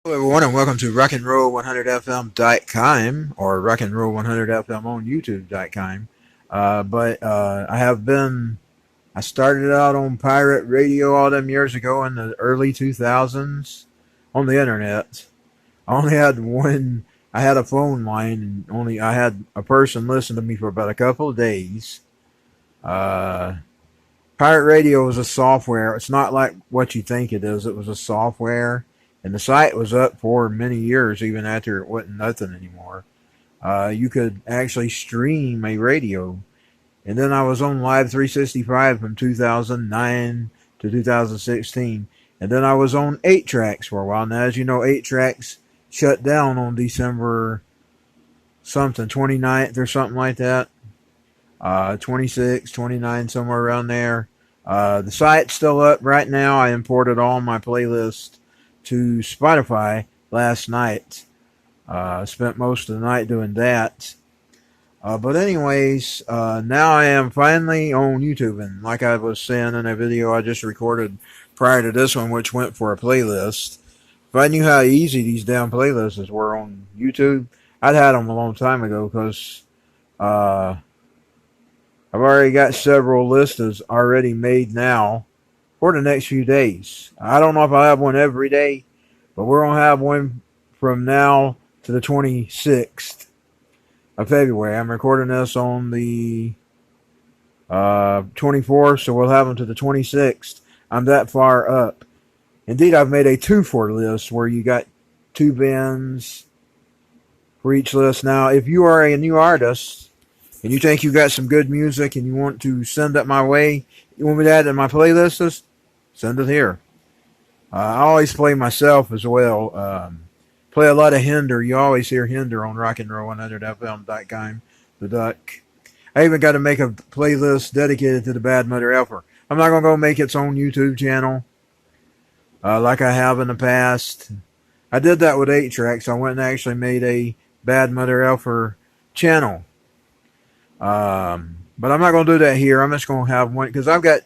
Hello everyone and welcome to RockandRoll100FM.com or RockandRoll100FM on YouTube.com. I started out on pirate radio all them years ago in the early 2000s on the internet. I only had one, I had a phone line and I had a person listen to me for about a couple of days. Pirate radio is a software. It's not like what you think it is. It was a software. And the site was up for many years, even after it wasn't nothing anymore. You could actually stream a radio. And then I was on Live 365 from 2009 to 2016. And then I was on 8 tracks for a while. Now, as you know, 8 tracks shut down on December something, 29th or something like that. 26, 29, somewhere around there. The site's still up right now. I imported all my playlists to Spotify last night. Spent most of the night doing that. But anyways, now I am finally on YouTube. And like I was saying in a video I just recorded prior to this one, which went for a playlist, if I knew how easy these damn playlists were on YouTube, I'd had them a long time ago because I've already got several lists already made now for the next few days. I don't know if I'll have one every day, but we're going to have one from now to the 26th of February. I'm recording this on the 24th, so we'll have them to the 26th. I'm that far up. Indeed, I've made a 2-for list where you got 2 bands for each list. Now, if you are a new artist and you think you got some good music and you want to send it my way, you want me to add it to my playlists, send it here. I always play myself as well. Play a lot of Hinder. You always hear Hinder on rockandroll100fm.com, the Duck. I even got to make a playlist dedicated to the Bad Mother Effer. I'm not going to go make its own YouTube channel like I have in the past. I did that with 8 tracks. I went and actually made a Bad Mother Effer channel. But I'm not going to do that here. I'm just going to have one because I've got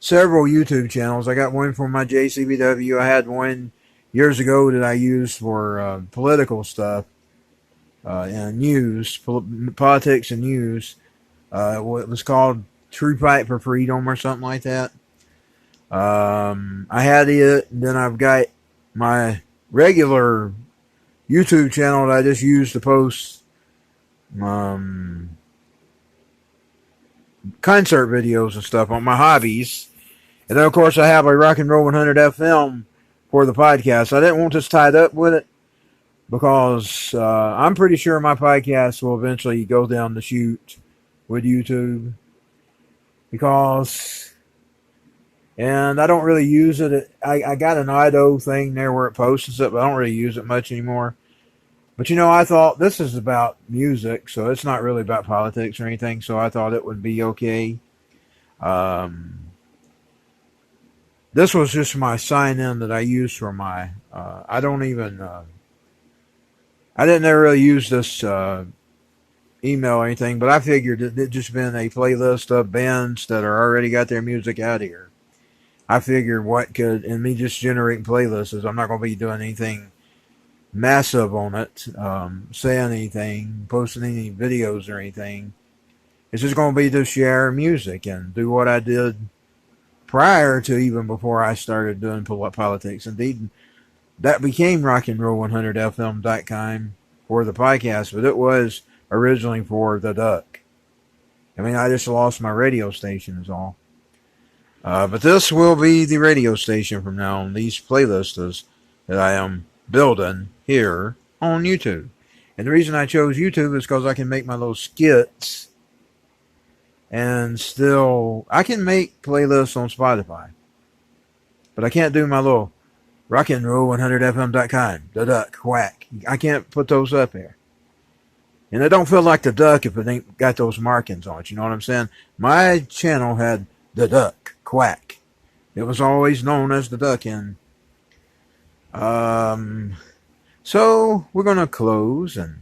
several YouTube channels. I got one for my JCBW. I had one years ago that I used for political stuff and news, politics and news. It was called True Fight for Freedom or something like that. I had it, and then I've got my regular YouTube channel that I just use to post concert videos and stuff on my hobbies. And then, of course, I have a Rock and Roll 100 FM for the podcast. I didn't want this tied up with it because I'm pretty sure my podcast will eventually go down the chute with YouTube. And I don't really use it. I got an IDO thing there where it posts it, but I don't really use it much anymore. But, you know, I thought this is about music, so it's not really about politics or anything, so I thought it would be okay. This was just my sign-in that I used for my, I didn't ever really use this email or anything, but I figured it just been a playlist of bands that are already got their music out here. I figured and me just generating playlists, I'm not going to be doing anything massive on it, saying anything, posting any videos or anything. It's just going to be to share music and do what I did prior to even before I started doing politics. Indeed, that became rockandroll100fm.com for the podcast, but it was originally for the Duck. I mean, I just lost my radio station is all. But this will be the radio station from now on. These playlists that I am building here on YouTube. And the reason I chose YouTube is because I can make my little skits and still I can make playlists on Spotify. But I can't do my little rockandroll100fm.com, the Duck, quack. I can't put those up there. And it don't feel like the Duck if it ain't got those markings on it, you know what I'm saying? My channel had the Duck, quack. It was always known as the Duck, and so we're going to close. And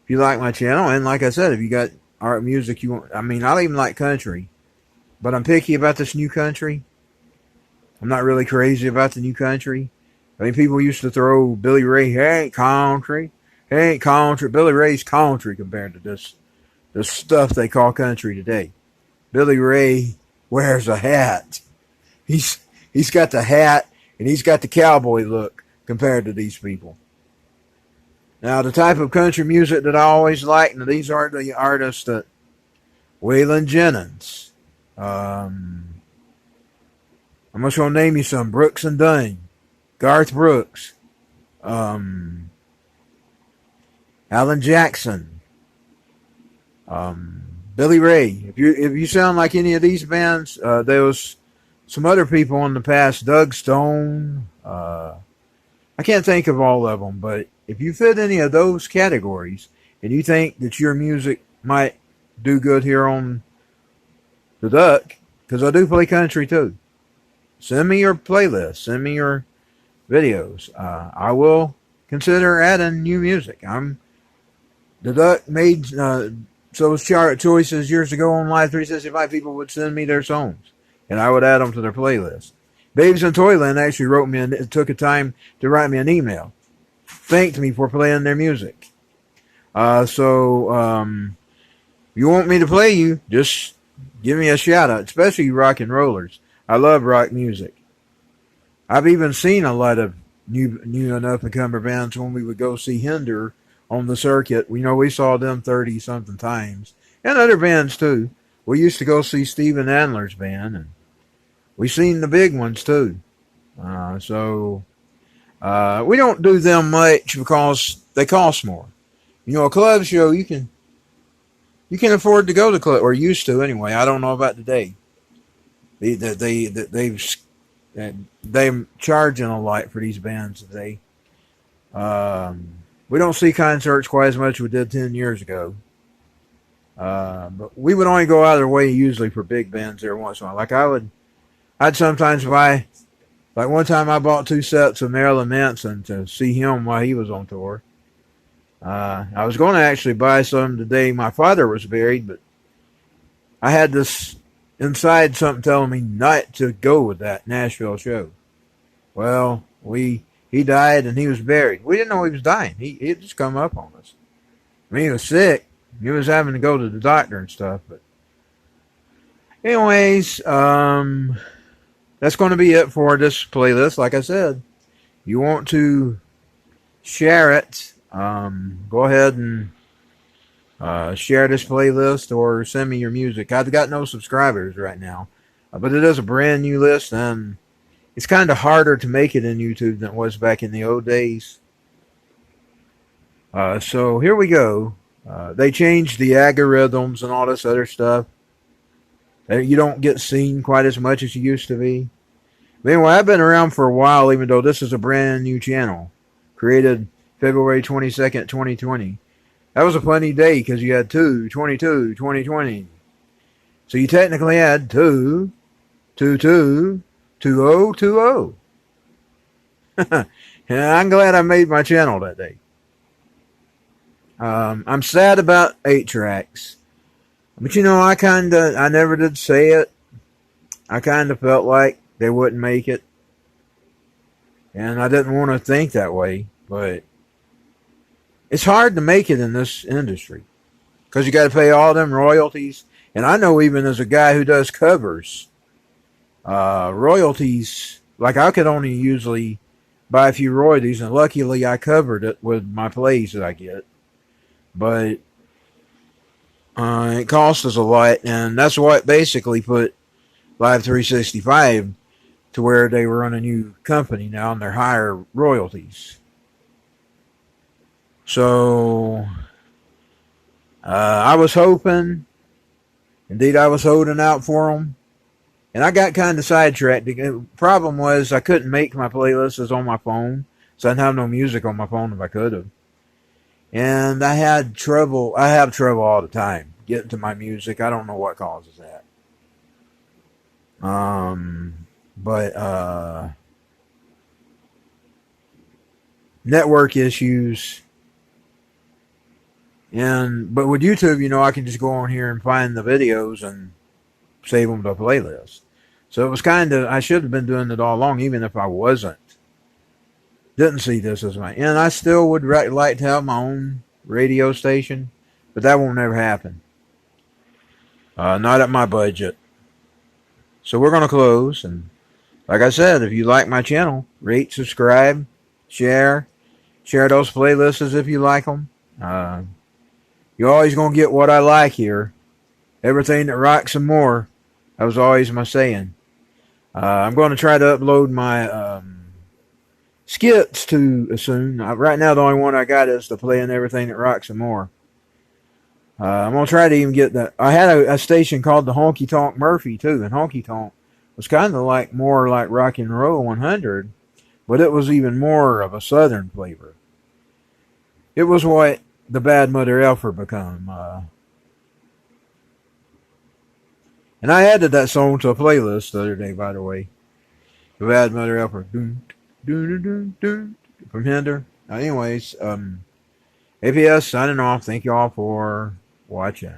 if you like my channel, and like I said, if you got art music you want, I mean, I even like country, but I'm picky about this new country. I'm not really crazy about the new country. I mean, people used to throw Billy Ray, he ain't country. He ain't country. Billy Ray's country compared to this stuff they call country today. Billy Ray wears a hat. He's got the hat and he's got the cowboy look compared to these people. Now, the type of country music that I always liked, and these are the artists that Waylon Jennings. I'm just going to name you some. Brooks and Dunn, Garth Brooks, Alan Jackson, Billy Ray. If you sound like any of these bands, there was some other people in the past. Doug Stone. I can't think of all of them, but if you fit any of those categories and you think that your music might do good here on the Duck, because I do play country too, send me your playlist, send me your videos. I will consider adding new music. The Duck made those chart choices years ago on Live 365. People would send me their songs, and I would add them to their playlist. Babes in Toyland actually wrote me and took a time to write me an email, thanked me for playing their music. So you want me to play you, just give me a shout out, especially rock and rollers. I love rock music. I've even seen a lot of new and up and comer bands when we would go see Hinder on the circuit. We saw them 30 something times, and other bands too. We used to go see Steven Adler's band, and we seen the big ones too. So we don't do them much because they cost more. A club show, you can afford to go to club, or used to anyway. I don't know about today. They're charging a lot for these bands today. We don't see concerts quite as much as we did 10 years ago. But we would only go out of their way usually for big bands every once in a while. Like I'd sometimes buy, like one time I bought 2 sets of Marilyn Manson to see him while he was on tour. I was going to actually buy some the day my father was buried, but I had this inside something telling me not to go with that Nashville show. Well, he died and he was buried. We didn't know he was dying. He had just come up on us. I mean, he was sick. He was having to go to the doctor and stuff. But anyways, that's going to be it for this playlist. Like I said, you want to share it, go ahead and share this playlist or send me your music. I've got no subscribers right now, but it is a brand new list, and it's kind of harder to make it in YouTube than it was back in the old days. So here we go. They changed the algorithms and all this other stuff. You don't get seen quite as much as you used to be. But anyway, I've been around for a while, even though this is a brand new channel. Created February 22nd, 2020. That was a funny day because you had 2/22/2020. So you technically had 2/22/2020. And I'm glad I made my channel that day. I'm sad about 8 tracks. But I never did say it. I kind of felt like they wouldn't make it. And I didn't want to think that way. But it's hard to make it in this industry. Because you got to pay all them royalties. And I know even as a guy who does covers, royalties, like I could only usually buy a few royalties. And luckily I covered it with my plays that I get. But it cost us a lot, and that's what basically put Live 365 to where they were on a new company now, and they're higher royalties. So I was hoping, indeed I was holding out for them, and I got kind of sidetracked. The problem was I couldn't make my playlists on my phone, so I didn't have no music on my phone if I could have. And I have trouble all the time getting to my music. I don't know what causes that. But network issues. But with YouTube, I can just go on here and find the videos and save them to a playlist. So it was I should have been doing it all along, even if I wasn't didn't see this as my, and I still would like to have my own radio station, but that won't ever happen. Not at my budget. So we're going to close, and like I said, if you like my channel, rate, subscribe, share those playlists if you like them. You're always going to get what I like here. Everything that rocks and more. That was always my saying. I'm going to try to upload my skits too soon. Right now, the only one I got is the playing everything that rocks and more. I'm going to try to even get that. I had a station called the Honky Tonk Murphy too, and Honky Tonk was kind of like more like Rock and Roll 100, but it was even more of a southern flavor. It was what the Bad Mother Elfer become. And I added that song to a playlist the other day, by the way. The Bad Mother Elfer. Dun, dun, dun, dun, dun, from Hinder. Anyways, APS signing off. Thank you all for watching.